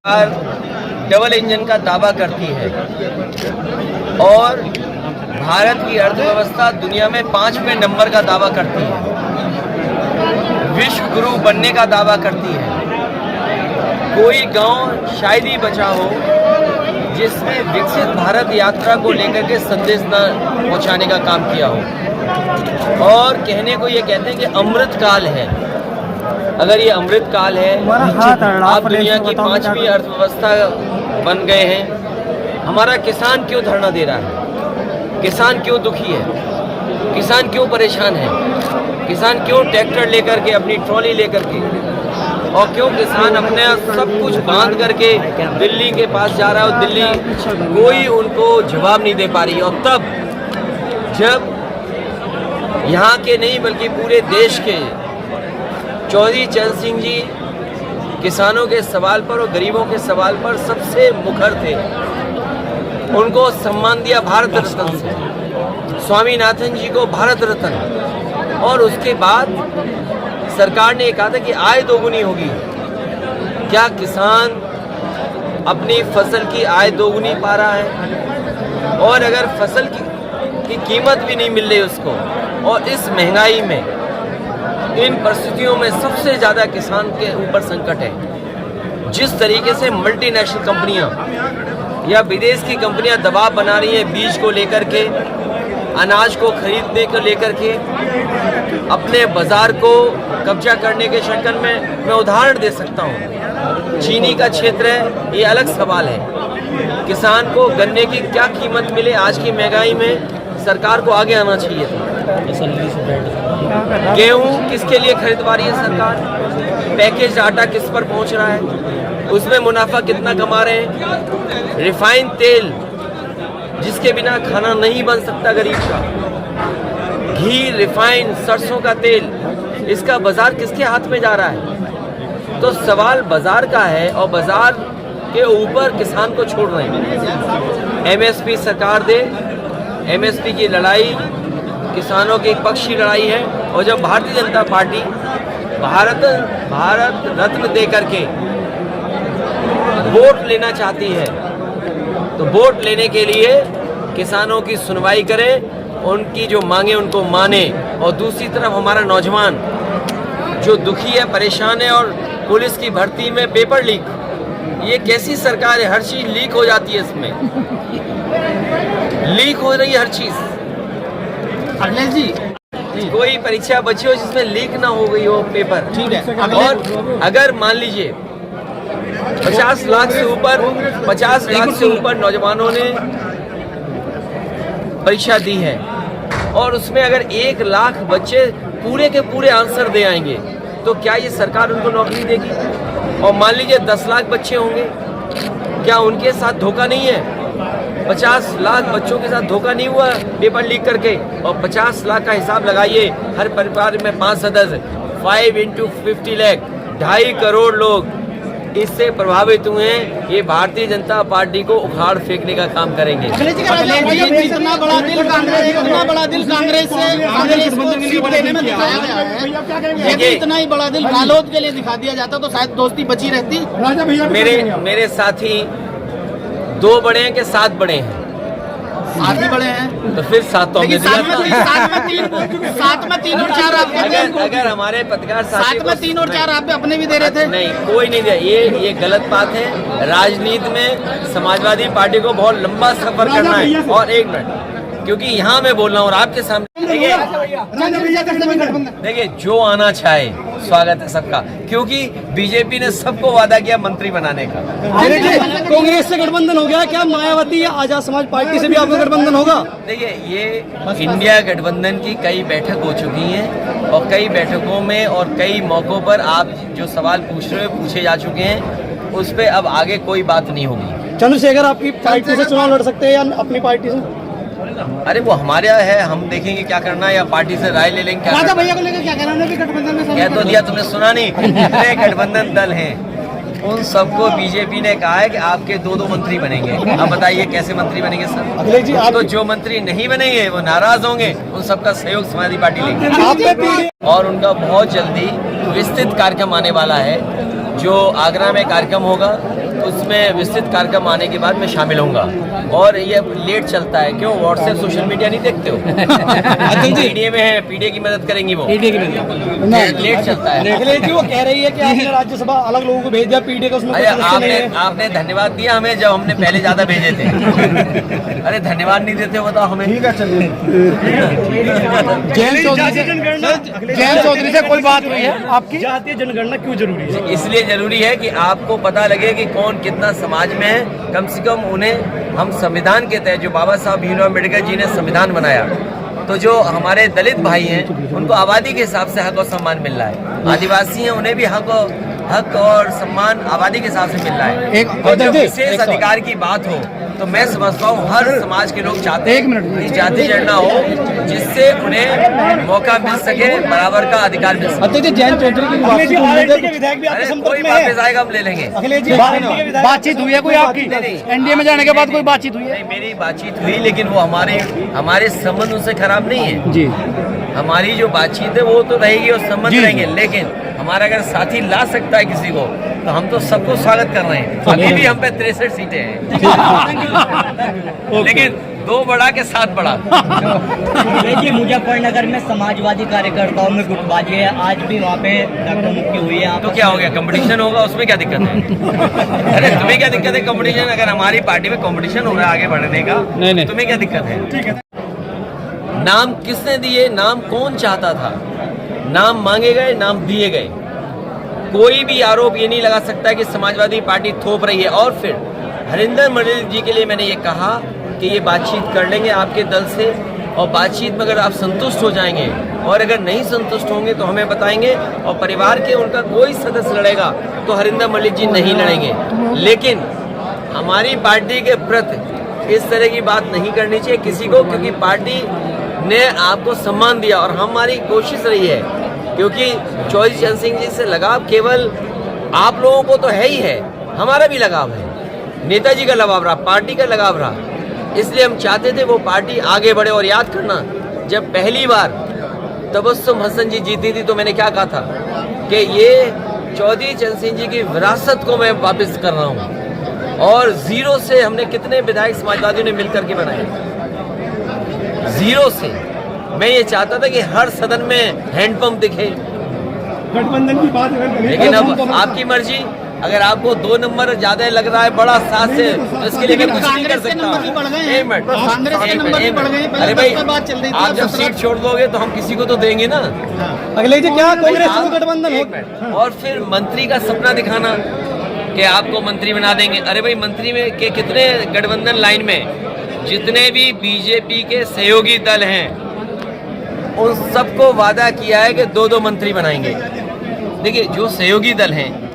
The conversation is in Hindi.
डबल इंजन का दावा करती है और भारत की अर्थव्यवस्था दुनिया में 5वें नंबर का दावा करती है, विश्व गुरु बनने का दावा करती है। कोई गांव शायद ही बचा हो जिसमें विकसित भारत यात्रा को लेकर के संदेश न पहुंचाने का काम किया हो। और कहने को ये कहते हैं कि अमृत काल है। अगर ये अमृत काल है, आप दुनिया की 5वीं अर्थव्यवस्था बन गए हैं, हमारा किसान क्यों धरना दे रहा है? किसान क्यों दुखी है? किसान क्यों परेशान है? किसान क्यों ट्रैक्टर लेकर के, अपनी ट्रॉली लेकर के, और क्यों किसान अपने सब कुछ बांध करके दिल्ली के पास जा रहा है और दिल्ली कोई उनको जवाब नहीं दे पा रही। और तब जब यहाँ के नहीं बल्कि पूरे देश के चौधरी चरण सिंह जी किसानों के सवाल पर और गरीबों के सवाल पर सबसे मुखर थे, उनको सम्मान दिया भारत रत्न से, स्वामीनाथन जी को भारत रत्न। और उसके बाद सरकार ने कहा था कि आय दोगुनी होगी। क्या किसान अपनी फसल की आय दोगुनी पा रहा है? और अगर फसल की कीमत भी नहीं मिल रही उसको, और इस महंगाई में, इन परिस्थितियों में सबसे ज़्यादा किसान के ऊपर संकट है। जिस तरीके से मल्टीनेशनल कंपनियां या विदेश की कंपनियां दबाव बना रही हैं बीज को लेकर के, अनाज को खरीदने को लेकर के, अपने बाजार को कब्जा करने के शक्ल में, मैं उदाहरण दे सकता हूं, चीनी का क्षेत्र है, ये अलग सवाल है। किसान को गन्ने की क्या कीमत मिले आज की महंगाई में, सरकार को आगे आना चाहिए था। गेहूं किसके लिए खरीदवा रही है सरकार? पैकेज आटा किस पर पहुंच रहा है? उसमें मुनाफा कितना कमा रहे हैं? रिफाइंड तेल जिसके बिना खाना नहीं बन सकता गरीब का, घी, रिफाइंड, सरसों का तेल, इसका बाजार किसके हाथ में जा रहा है? तो सवाल बाजार का है और बाजार के ऊपर किसान को छोड़ रहे हैं। एमएसपी सरकार दे, एमएसपी की लड़ाई किसानों के पक्ष की लड़ाई है। और जब भारतीय जनता पार्टी भारत रत्न दे करके वोट लेना चाहती है, तो वोट लेने के लिए किसानों की सुनवाई करें, उनकी जो मांगे उनको माने। और दूसरी तरफ हमारा नौजवान जो दुखी है, परेशान है, और पुलिस की भर्ती में पेपर लीक, ये कैसी सरकार है? हर चीज लीक हो जाती है, इसमें लीक हो रही है हर चीज। अखिलेश जी, कोई परीक्षा बची हो जिसमें लीक ना हो गई हो पेपर, ठीक है। और अगर मान लीजिए 50 लाख से ऊपर नौजवानों ने परीक्षा दी है, और उसमें अगर 1 लाख बच्चे पूरे के पूरे आंसर दे आएंगे, तो क्या ये सरकार उनको नौकरी देगी? और मान लीजिए 10 लाख बच्चे होंगे, क्या उनके साथ धोखा नहीं है? 50 लाख बच्चों के साथ धोखा नहीं हुआ पेपर लीक करके? और 50 लाख का हिसाब लगाइए, हर परिवार में 5 सदस्य, 5 into 50 लाख, 2.5 करोड़ लोग इससे प्रभावित हुए हैं। ये भारतीय जनता पार्टी को उखाड़ फेंकने का काम करेंगे। इतना बड़ा दिल कांग्रेस को सीट देने में दिखाया गया है, यदि इतना ही बड़ा दिल रालोद के लिए दिखा दिया जाता तो शायद दोस्ती बची रहती। मेरे साथी 2 बड़े हैं कि 7 बड़े हैं? 7 ही बड़े हैं, तो फिर 7 तो 7 में 3 और 4 आप अगर हमारे पत्रकार 7 में 3 और 4 आप अपने भी दे रहे थे। नहीं, कोई नहीं दिया। ये गलत बात है। राजनीति में समाजवादी पार्टी को बहुत लंबा सफर करना है। और 1 मिनट, क्योंकि यहाँ मैं बोल रहा हूँ और आपके सामने, देखिए जो आना चाहे स्वागत है सबका, क्योंकि बीजेपी ने सबको वादा किया मंत्री बनाने का। कांग्रेस से गठबंधन हो गया, क्या मायावती या आजाद समाज पार्टी से भी आपका गठबंधन होगा? देखिए, ये इंडिया गठबंधन की कई बैठक हो चुकी हैं, और कई बैठकों में और कई मौकों पर आप जो सवाल पूछ रहे हो पूछे जा चुके हैं, उस पर अब आगे कोई बात नहीं होगी। चंद्रशेखर आपकी पार्टी से चुनाव लड़ सकते हैं या अपनी पार्टी से? अरे वो हमारे है, हम देखेंगे क्या करना है, या पार्टी से राय ले लेंगे। राजा भैया को लेकर क्या कहना है? गठबंधन में कह तो दिया, तुमने सुना नहीं? कितने गठबंधन दल हैं, उन सबको बीजेपी ने कहा है कि आपके 2-2 मंत्री बनेंगे। अब बताइए कैसे मंत्री बनेंगे सर? तो जो मंत्री नहीं बनेंगे वो नाराज होंगे, उन सबका सहयोग समाजवादी पार्टी लेगी। और उनका बहुत जल्दी विस्तृत कार्यक्रम आने वाला है, जो आगरा में कार्यक्रम होगा, उसमें विस्तृत कार्यक्रम आने के बाद मैं शामिल होऊंगा। और ये लेट चलता है, क्यों? व्हाट्सएप सोशल मीडिया नहीं देखते हो? पीडीए में है, पीडीए की मदद करेंगी वो, लेट चलता है। अखिलेश जी वो कह रही है कि आपने राज्यसभा अलग लोगों को भेज दिया पीडीए का, उसमें आपने धन्यवाद दिया हमें जब हमने पहले ज्यादा भेजे थे। अरे धन्यवाद नहीं देते हो, बताओ हमें। ठीक है, चलिए। जयंत चौधरी से कोई बात हुई है आपकी? जातीय जनगणना क्यों जरूरी है? इसलिए जरूरी है कि आपको पता लगे कि कौन कितना समाज में है। कम से कम उन्हें हम संविधान के तहत, जो बाबा साहब भीमराव अम्बेडकर जी ने संविधान बनाया, तो जो हमारे दलित भाई हैं उनको आबादी के हिसाब से हक और सम्मान मिल रहा है। आदिवासी हैं, उन्हें भी हक और सम्मान आबादी के हिसाब से मिल रहा है। और जब विशेष अधिकार की बात हो तो मैं समझता हूँ हर समाज के लोग चाहते हैं कि जाति जनगणना हो, जिससे उन्हें मौका मिल सके, बराबर का अधिकार मिल सके। जयंत चौधरी की विधायक भी आपके संपर्क कोई में वापस आएगा, हम ले लेंगे। अखिलेश जी बातचीत हुई है कोई आपकी? एनडीए में जाने के बाद कोई बातचीत हुई है? नहीं, मेरी बातचीत हुई, लेकिन वो हमारे संबंध उनसे खराब नहीं है जी। हमारी जो बातचीत है वो तो रहेगी और संबंध रहेंगे, लेकिन हमारा अगर साथी ला सकता है किसी को तो हम तो सबको स्वागत कर रहे हैं। अभी भी हम पे 63 सीटें हैं, लेकिन 2 बड़ा के 7 बड़ा। देखिए, मुजफ्फरनगर में समाजवादी कार्यकर्ताओं में गुटबाजी है, आज भी वहाँ पे धक्का मुक्की हुई है। तो क्या हो गया? कंपटीशन होगा, उसमें क्या दिक्कत है? अरे तुम्हें क्या दिक्कत है कंपटीशन? अगर हमारी पार्टी में कंपटीशन हो रहा है आगे बढ़ने का, तुम्हें क्या दिक्कत है? नाम किसने दिए? नाम कौन चाहता था? नाम मांगे गए, नाम दिए गए। कोई भी आरोप ये नहीं लगा सकता कि समाजवादी पार्टी थोप रही है। और फिर हरिंदर मंडल जी के लिए मैंने ये कहा कि ये बातचीत कर लेंगे आपके दल से, और बातचीत में अगर आप संतुष्ट हो जाएंगे और अगर नहीं संतुष्ट होंगे तो हमें बताएंगे, और परिवार के उनका कोई सदस्य लड़ेगा तो हरिंदर मंडल जी नहीं लड़ेंगे। लेकिन हमारी पार्टी के प्रति इस तरह की बात नहीं करनी चाहिए किसी को, क्योंकि पार्टी ने आपको सम्मान दिया और हमारी कोशिश रही है, क्योंकि चौधरी चरण सिंह जी से लगाव केवल आप लोगों को तो है ही है, हमारा भी लगाव है, नेताजी का लगाव रहा, पार्टी का लगाव रहा। इसलिए हम चाहते थे वो पार्टी आगे बढ़े। और याद करना, जब पहली बार तबस्सुम हसन जी जीती थी तो मैंने क्या कहा था कि ये चौधरी चरण सिंह जी की विरासत को मैं वापस कर रहा हूँ। और जीरो से हमने कितने विधायक समाजवादियों ने मिलकर के बनाए, जीरो से। मैं ये चाहता था कि हर सदन में हैंडपंप दिखे, गठबंधन की बात लेकिन अब आपकी मर्जी। अगर आपको 2 नंबर ज्यादा लग रहा है बड़ा 7 से, तो इसके लिए मैं कुछ नहीं कर सकता। एक मिनट, अरे भाई आप जब सीट छोड़ दोगे तो हम किसी को तो देंगे ना। अखिलेश जी क्या कांग्रेस को गठबंधन हो? और फिर मंत्री का सपना दिखाना कि आपको मंत्री बना देंगे। अरे भाई, मंत्री में के कितने गठबंधन लाइन में जितने भी बीजेपी के सहयोगी दल हैं उन सबको वादा किया है कि 2-2 मंत्री बनाएंगे। देखिए, जो सहयोगी दल हैं